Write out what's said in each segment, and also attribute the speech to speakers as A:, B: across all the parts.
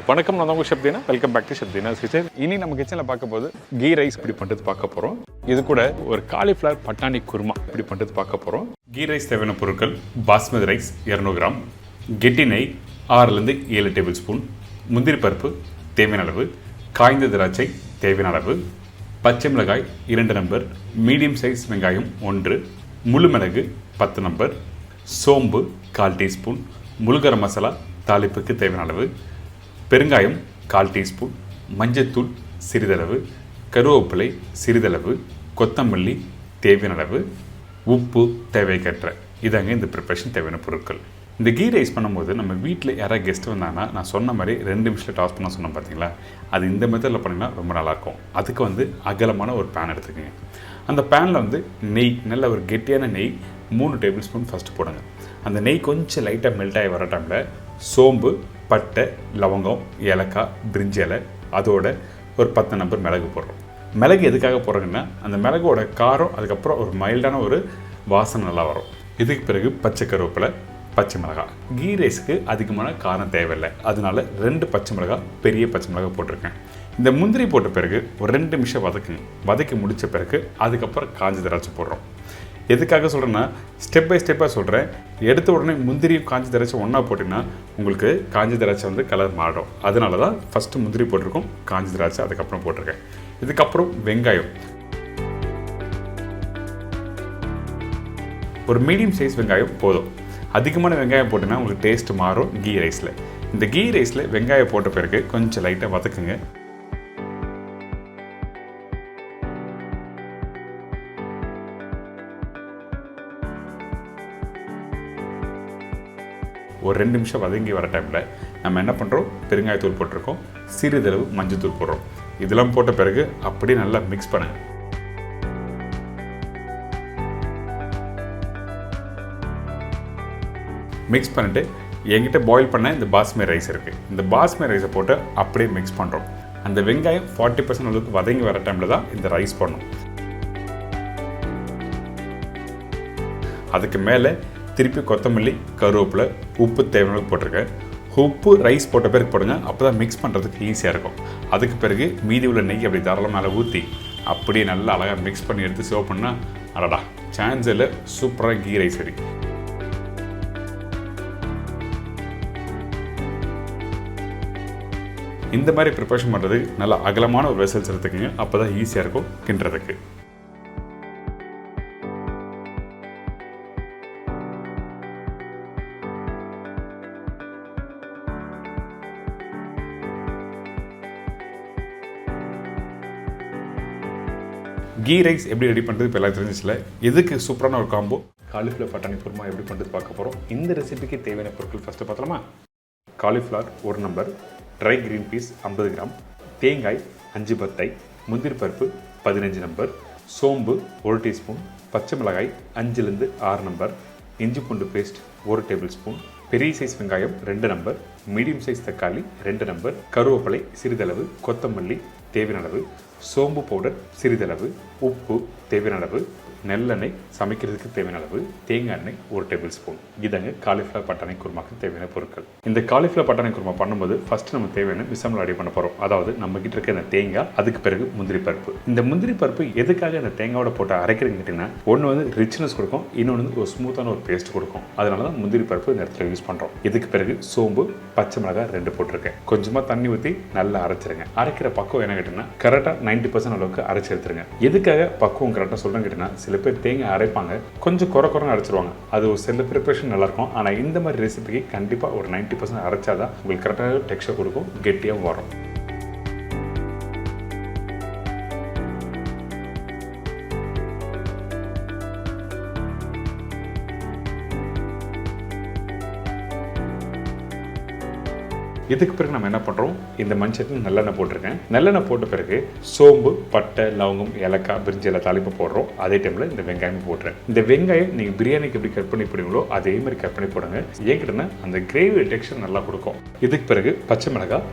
A: வணக்கம், நான் உங்கள் chef Deena. Welcome back to chef Deena's Kitchen. இனி நம்ம கிச்சனில் பார்க்க போது கீ ரைஸ் இப்படி பண்ணுறது பார்க்க போகிறோம். இது கூட ஒரு காலிஃப்ளவர் பட்டாணி குருமா இப்படி பண்ணுறது பார்க்க போகிறோம். கீ ரைஸ் தேவையான பொருட்கள்: பாஸ்மதி ரைஸ் 200 கிராம், கெட்டி நெய் 6லேருந்து 7 டேபிள் ஸ்பூன், முந்திரி பருப்பு தேவையான அளவு, காய்ந்த திராட்சை தேவையான அளவு, பச்சை மிளகாய் 2 நம்பர், மீடியம் சைஸ் வெங்காயம் 1, முழு மிளகு 10 நம்பர், சோம்பு 1/4 டீஸ்பூன், முழு கரம் மசாலா தாளிப்புக்கு தேவையான அளவு, பெருங்காயம் 1/4 டீஸ்பூன், மஞ்சத்தூள் சிறிதளவு, கருவேப்பிலை சிறிதளவு, கொத்தமல்லி தேவையான அளவு, உப்பு தேவைக்கேற்ற. இதாங்க இந்த ப்ரிப்பரேஷன் தேவையான பொருட்கள். இந்த கீ ரைஸ் பண்ணும்போது நம்ம வீட்டில் யாராவது கெஸ்ட் வந்தாங்கன்னா நான் சொன்ன மாதிரி 2 நிமிஷத்தில் டாஸ் பண்ண சொன்னோம் பார்த்தீங்களா, அது இந்த மெத்தடில் பண்ணிங்கன்னா ரொம்ப நல்லாயிருக்கும். அதுக்கு அகலமான ஒரு பேன் எடுத்துக்கோங்க. அந்த பேனில் நெய், நல்ல ஒரு கெட்டியான நெய் 3 டேபிள் ஸ்பூன் ஃபஸ்ட்டு போடுங்க. அந்த நெய் கொஞ்சம் லைட்டாக மெல்ட் ஆகி வர டைமில் சோம்பு, பட்டை, லவங்கம், ஏலக்காய், பிரிஞ்சி இலை, அதோட ஒரு 10 நம்பர் மிளகு போடுறோம். மிளகு எதுக்காக போடுறோங்கன்னா அந்த மிளகோட காரம், அதுக்கப்புறம் ஒரு மைல்டான ஒரு வாசனை நல்லா வரும். இதுக்கு பிறகு பச்சை கருவேப்பிலை, பச்சை மிளகாய். கீ ரைஸுக்கு அதிகமான காரம் தேவையில்லை, அதனால 2 பச்சை மிளகாய், பெரிய பச்சை மிளகாய் போட்டிருக்கேன். இந்த முந்திரி போட்ட பிறகு ஒரு 2 நிமிஷம் வதக்கி முடித்த பிறகு அதுக்கப்புறம் காஞ்ச திராட்சை போடுறோம். எதுக்காக சொல்கிறேன்னா ஸ்டெப் பை ஸ்டெப்பாக சொல்கிறேன். எடுத்த உடனே முந்திரியும் காஞ்சி திராட்சை ஒன்றா போட்டிங்கன்னா உங்களுக்கு காஞ்சி திராட்சை கலர் மாறும். அதனால தான் ஃபஸ்ட்டு முந்திரி போட்டிருக்கோம், காஞ்சி திராட்சை அதுக்கப்புறம் போட்டிருக்கேன். இதுக்கப்புறம் வெங்காயம், ஒரு மீடியம் சைஸ் வெங்காயம் போதும். அதிகமான வெங்காயம் போட்டிங்கன்னா உங்களுக்கு டேஸ்ட் மாறும் கீ ரைஸில். இந்த கீ ரைஸில் வெங்காயம் போட்ட பிறகு கொஞ்சம் லைட்டாக வதக்குங்க. ஒரு 2 நிமிஷம் வதங்கி வர டைமில் நம்ம என்ன பண்ணுறோம், பெருங்காயத்தூள் போட்டிருக்கோம், சிறிதளவு மஞ்சத்தூள் போடுறோம். இதெல்லாம் போட்ட பிறகு அப்படியே நல்லா மிக்ஸ் பண்ணுங்க. மிக்ஸ் பண்ணிட்டு என்கிட்ட பாயில் பண்ண இந்த பாஸ்மதி ரைஸ் இருக்குது, இந்த பாஸ்மதி ரைஸை போட்டு அப்படியே மிக்ஸ் பண்ணுறோம். அந்த வெங்காயம் 40% அளவுக்கு வதங்கி வர டைமில் தான் இந்த ரைஸ் பண்ணணும். அதுக்கு மேலே திருப்பி கொத்தமல்லி, கருவேப்பிலை, உப்பு தேவையான போட்டிருக்கேன். உப்பு ரைஸ் போட்ட பிறகு போடுங்க, அப்போ தான் மிக்ஸ் பண்ணுறதுக்கு ஈஸியாக இருக்கும். அதுக்கு பிறகு மீதி உள்ள நெய் அப்படி தாராளமாக மேலே ஊற்றி அப்படியே நல்லா அழகாக மிக்ஸ் பண்ணி எடுத்து சர்வ் பண்ணால் அடடா சான்ஸ் இல்லை, சூப்பராக கீ ரைஸ் ரெடி. இந்த மாதிரி ப்ரிப்பரேஷன் பண்ணுறது நல்லா அகலமான ஒரு வெசல்ஸ் எடுத்துக்கோங்க, அப்போ தான் ஈஸியாக இருக்கும் கிண்டுறதுக்கு. கீ ரைஸ் எப்படி ரெடி பண்ணுறது இப்போ எல்லாம் தெரிஞ்சிச்சுல. இதுக்கு சூப்பரான ஒரு காம்போ காலிஃப்ளவர் பட்டாணி குருமா எப்படி பண்ணுறது பார்க்க போகிறோம். இந்த ரெசிபிக்கு தேவையான பொருட்கள் ஃபஸ்ட்டு பார்த்தலாமா. Cauliflower 1 number, dry green peas 50 gram, தேங்காய் 5 பத்தை, முந்திரி பருப்பு 15 நம்பர், சோம்பு 1 டீஸ்பூன், பச்சை மிளகாய் 5லேருந்து 6 நம்பர், இஞ்சி பூண்டு பேஸ்ட் 1 டேபிள் ஸ்பூன், பெரிய சைஸ் வெங்காயம் 2 நம்பர், மீடியம் சைஸ் தக்காளி 2 நம்பர், கருவேப்பிலை சிறிதளவு, கொத்தமல்லி தேவையான அளவு, சோம்பு பவுடர் சிறிதளவு, உப்பு தேவையான அளவு, நெல்லெண்ணெய் சமைக்கிறதுக்கு தேவையான அளவு, தேங்காய் எண்ணெய் 1 டேபிள் ஸ்பூன். இதாங்க காலிஃப்ளவர் பட்டாணி குருமாக்கு தேவையான பொருட்கள். இந்த காலிஃப்ளவர் பட்டாணி குருமா பண்ணும்போது ஃபர்ஸ்ட் நம்ம தேவையான மிசமில் ரெடி பண்ண போகிறோம். அதாவது நம்ம கிட்ட இருக்க இந்த தேங்காய், அதுக்கு பிறகு முந்திரி பருப்பு. இந்த முந்திரி பருப்பு எதுக்காக இந்த தேங்காயோட போட்டு அரைக்கிறதுன்னு கேட்டிங்கன்னா, ஒன்று ரிச்னஸ் கொடுக்கும், இன்னொன்று ஒரு ஸ்மூத்தான ஒரு பேஸ்ட் கொடுக்கும். அதனால தான் முந்திரி பருப்பு இந்த இடத்துல யூஸ் பண்ணுறோம். இதுக்கு பிறகு சோம்பு, பச்சை மிளகாய் 2 போட்டிருக்கேன். கொஞ்சமாக தண்ணி ஊற்றி நல்லா அரைச்சிருங்க. அரைக்கிற பக்குவம் என்ன கேட்டிங்கன்னா கரெக்டாக 90% அளவுக்கு அரைச்சி எடுத்துருங்க. எதுக்காக பக்குவம் கரெக்டாக சொல்கிறேன்னு கேட்டிங்கன்னா, சில பேர் தேங்காய் அரைப்பாங்க, கொஞ்சம் குறை அரைச்சிருவாங்க. அது ஒரு சில ப்ரிப்பரேஷன் நல்லாயிருக்கும். ஆனால் இந்த மாதிரி ரெசிபிக்கு கண்டிப்பாக ஒரு 90% அரைச்சாதான் உங்களுக்கு கரெக்டாக டெக்ஸ்சர் கொடுக்கும், கெட்டியாக வரும். இதுக்கு பிறகு நம்ம என்ன பண்ணுறோம், இந்த மஞ்சள் நல்லெண்ணெய் போட்டிருக்கேன். நல்லெண்ணெய் போட்ட பிறகு சோம்பு, பட்டை, லவங்கம், ஏலக்காய், பிரிஞ்சி இலை தாளிப்பு போடுறோம். அதே டைமில் இந்த வெங்காயம் போடுறேன். இந்த வெங்காயம் நீங்கள் பிரியாணிக்கு எப்படி கட் பண்ணி போடுவீங்களோ அதே மாதிரி கட் பண்ணி போடுங்க. ஏங்கிட்டனா அந்த கிரேவி டெக்ஸ்சர் நல்லா கொடுக்கும். இதுக்கு பிறகு பச்சை மிளகாய்,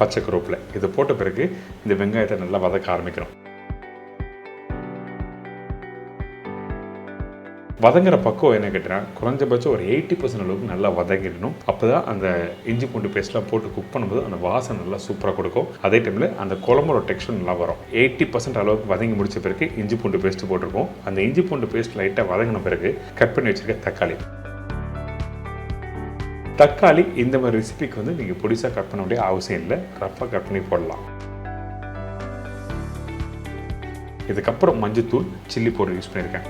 A: பச்சை கருவேப்பிலை இதை போட்ட பிறகு இந்த வெங்காயத்தை நல்லா வதக்க ஆரம்பிக்கிறோம். வதங்குற பக்கம் என்ன கேட்டீங்கன்னா குறைஞ்சபட்சம் ஒரு 80% அளவுக்கு நல்லா வதங்கிடணும். அப்போதான் அந்த இஞ்சி பூண்டு பேஸ்ட்லாம் போட்டு குக் பண்ணும்போது அந்த வாசனை நல்லா சூப்பராக கொடுக்கும். அதே டைமில் அந்த குழம்போட டெக்ஸ்டர் நல்லா வரும். 80% அளவுக்கு வதங்கி முடிச்ச பிறகு இஞ்சி பூண்டு பேஸ்ட் போட்டிருக்கோம். அந்த இஞ்சி பூண்டு பேஸ்ட் லைட்டாக வதங்கின பிறகு கட் பண்ணி வச்சிருக்க தக்காளி இந்த மாதிரி ரெசிபிக்கு வந்து நீங்கள் பொடிசாக கட் பண்ண வேண்டிய அவசியம் இல்லை, ரஃபாக கட் பண்ணி போடலாம். இதுக்கப்புறம் மஞ்சத்தூள், சில்லி பவுடர் யூஸ் பண்ணியிருக்கேன்.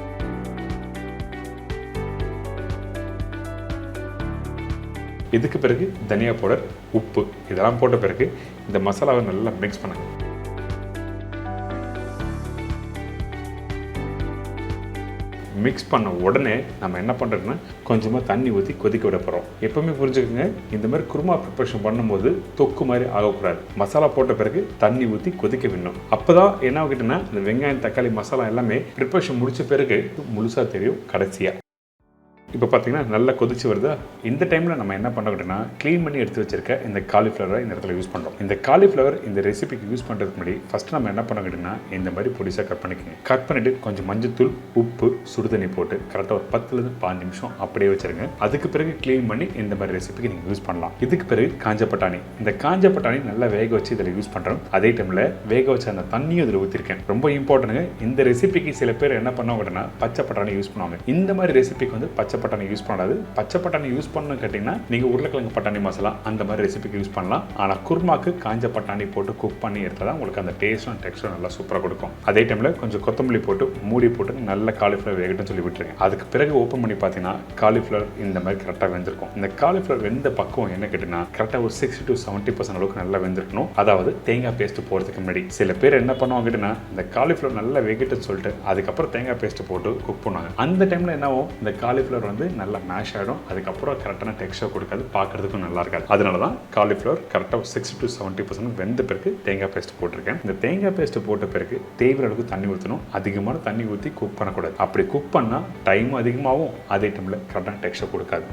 A: இதுக்கு பிறகு தனியா பவுடர், உப்பு இதெல்லாம் போட்ட பிறகு இந்த மசாலாவை நல்லா மிக்ஸ் பண்ணுங்க. மிக்ஸ் பண்ண உடனே நம்ம என்ன பண்ணுறோம்னா கொஞ்சமாக தண்ணி ஊற்றி கொதிக்க விட போகிறோம். எப்பவுமே புரிஞ்சுக்கோங்க, இந்த மாதிரி குருமா ப்ரிப்பரேஷன் பண்ணும்போது தொக்கு மாதிரி ஆகக்கூடாது. மசாலா போட்ட பிறகு தண்ணி ஊற்றி கொதிக்க விடணும். அப்போ தான் என்ன ஆகிட்டுன்னா இந்த வெங்காயம், தக்காளி, மசாலா எல்லாமே ப்ரிப்பரேஷன் முடிச்ச பிறகு முழுசாக தெரியும் கடைசியாக. இப்போ பார்த்தீங்கன்னா நல்லா கொதிச்சு வருதா? இந்த டைமில் நம்ம என்ன பண்ணுறோம்னா க்ளீன் பண்ணி எடுத்து வச்சிருக்க இந்த காலிஃப்ளவரை இந்த இடத்துல யூஸ் பண்ணுறோம். இந்த காலிஃப்ளவர் இந்த ரெசிபிக்கு யூஸ் பண்ணுறதுக்கு முன்னாடி ஃபஸ்ட்டு நம்ம என்ன பண்ணுறோம்னா இந்த மாதிரி பொடிசாக கட் பண்ணிக்கோங்க. கட் பண்ணிவிட்டு கொஞ்சம் மஞ்சத்தூள், உப்பு, சுடுதண்ணி போட்டு கரெக்டாக ஒரு 10லேருந்து 15 நிமிஷம் அப்படியே வச்சுருங்க. அதுக்கு பிறகு க்ளீன் பண்ணி இந்த மாதிரி ரெசிபிக்கு நீங்கள் யூஸ் பண்ணலாம். இதுக்கு பிறகு காஞ்ச பட்டாணி. இந்த காஞ்ச பட்டாணி நல்லா வேக வச்சு இதில் யூஸ் பண்ணுறோம். அதே டைமில் வேக வச்ச அந்த தண்ணியும் இதில் ஊற்றிருக்கேன். ரொம்ப இம்பார்ட்டன்ட்டுங்க. இந்த ரெசிபிக்கு சில பேர் என்ன பண்ணுவாங்கன்னா பச்சை பட்டாணி யூஸ் பண்ணுவாங்க. இந்த மாதிரி ரெசிபிக்கு வந்து பச்சை பட்டாணி யூஸ் பண்ணாது. பச்சை பட்டாணி யூஸ் பண்ணணும் கேட்டிங்கன்னா நீங்கள் உருளைக்கிழங்கு பட்டாணி மசாலா அந்த மாதிரி ரெசிபிக்கு யூஸ் பண்ணலாம். ஆனால் குருமாக்கு காஞ்ச பட்டாணி போட்டு குக் பண்ணி எடுத்தால் தான் உங்களுக்கு அந்த டேஸ்டும் டெக்ஸ்டரும் நல்லா சூப்பராக கொடுக்கும். அதே டைமில் கொஞ்சம் கொத்தமல்லி போட்டு மூடி போட்டு நல்ல காலிஃப்ளவர் வேகட்டும்னு சொல்லி விட்டுருங்க. அதுக்கு பிறகு ஓப்பன் பண்ணி பார்த்தீங்கன்னா காலிஃப்ளவர் இந்த மாதிரி கரெக்டாக வெந்திருக்கும். இந்த காலிஃப்ளவர் வெந்த பக்கம் என்ன கேட்டிங்கன்னா கரெக்டாக ஒரு 60 to 70% அளவுக்கு நல்லா வெந்திருக்கணும். அதாவது தேங்காய் பேஸ்ட் போகிறதுக்கு முன்னாடி. சில பேர் என்ன பண்ணுவாங்க கேட்டிங்கன்னா இந்த காலிஃப்ளவர் நல்லா வேகட்டுன்னு சொல்லிட்டு அதுக்கப்புறம் தேங்காய் பேஸ்ட் போட்டு குக் பண்ணுவாங்க. அந்த டைமில் என்ன ஆகும், இந்த காலிஃப்ளவர் வந்து நல்லா மேஷ் ஆகிடும். அதுக்கப்புறம் கரெக்டான டெக்ஸ்டர் கொடுக்காது, பார்க்கறதுக்கும் நல்லா இருக்காது. அதனால தான் காலிஃப்ளவர் கரெக்டாக 60 to 70% வெந்த பிறகு தேங்காய் பேஸ்ட் போட்டிருக்கேன். இந்த தேங்காய் பேஸ்ட் போட்ட பிறகு தேவையான அளவுக்கு தண்ணி ஊற்றணும். அதிகமான தண்ணி ஊற்றி குக் பண்ணக்கூடாது. அப்படி குக் பண்ணால் டைம் அதிகமாகவும் அதே டைமில் கரெக்டான டெக்ஸ்டர் கொடுக்காது.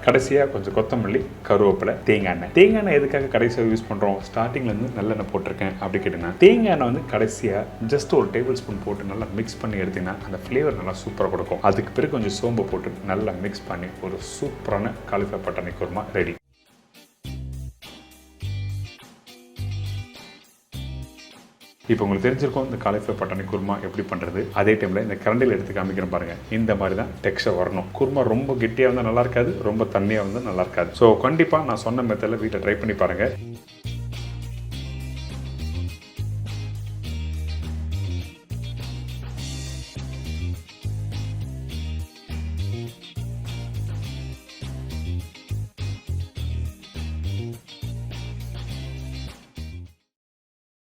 A: கடைசியாக கொஞ்சம் கொத்தமல்லி, கருவேப்பிலை, தேங்காய் எண்ணெய். தேங்காய் எண்ணெய் எதுக்காக கடைசியாக யூஸ் பண்ணுறோம்? ஸ்டார்டிங்லேருந்து நல்லெண்ணெய் போட்டிருக்கேன் அப்படி கேட்டிங்கன்னா தேங்காய் எண்ணெய் வந்து கடைசியாக ஜஸ்ட் ஒரு டேபிள் ஸ்பூன் போட்டு நல்லா மிக்ஸ் பண்ணி எடுத்திங்கன்னா அந்த ஃப்ளேவர் நல்லா சூப்பராக கொடுக்கும். அதுக்கு பிறகு கொஞ்சம் சோம்பு போட்டு நல்லா மிக்ஸ் பண்ணி ஒரு சூப்பரான காலிஃப்ளவர் பட்டாணி குருமா ரெடி. இப்போ உங்களுக்கு தெரிஞ்சிருக்கும் இந்த காலிஃப்ளவர் பட்டாணி குருமா எப்படி பண்ணுறது. அதே டைமில் இந்த கரண்டியில் எடுத்து காமிக்கிறேன் பாருங்கள். இந்த மாதிரி தான் டெக்ஸ்டர் வரணும். குருமா ரொம்ப கெட்டியாக இருந்தால் நல்லா இருக்காது, ரொம்ப தண்ணியாக இருந்தால் நல்லா இருக்காது. ஸோ கண்டிப்பாக நான் சொன்ன மெத்தடில் வீட்டில் ட்ரை பண்ணி பாருங்கள்.